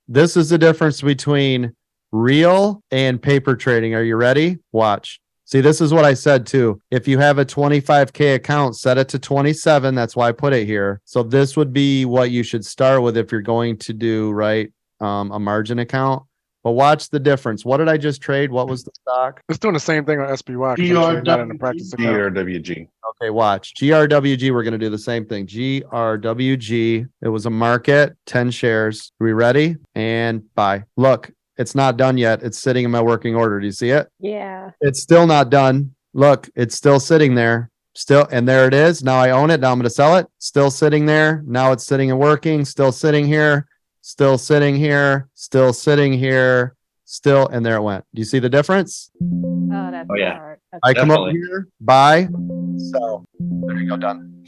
This is the difference between real and paper trading. Are you ready? Watch. See, this is what I said too. If you have a 25K account, set it to 27. That's why I put it here. So this would be what you should start with if you're going to do, right, a margin account. But watch the difference. What did I just trade? What was the stock? It's doing the same thing on SPY because I'm trading that in a practice account. GRWG. Okay, watch. GRWG, we're going to do the same thing. GRWG. It was a market, 10 shares. Are we ready? And buy. Look, it's not done yet. It's sitting in my working order. Do you see it? Yeah. It's still not done. Look, it's still sitting there. Still, and there it is. Now I own it. Now I'm going to sell it. Still sitting there. Now it's sitting and working. Still sitting here. Still sitting here. Still sitting here. Still, and there it went. Do you see the difference? Oh, that's yeah. smart. I come up Definitely. here, buy, sell. There you go, done.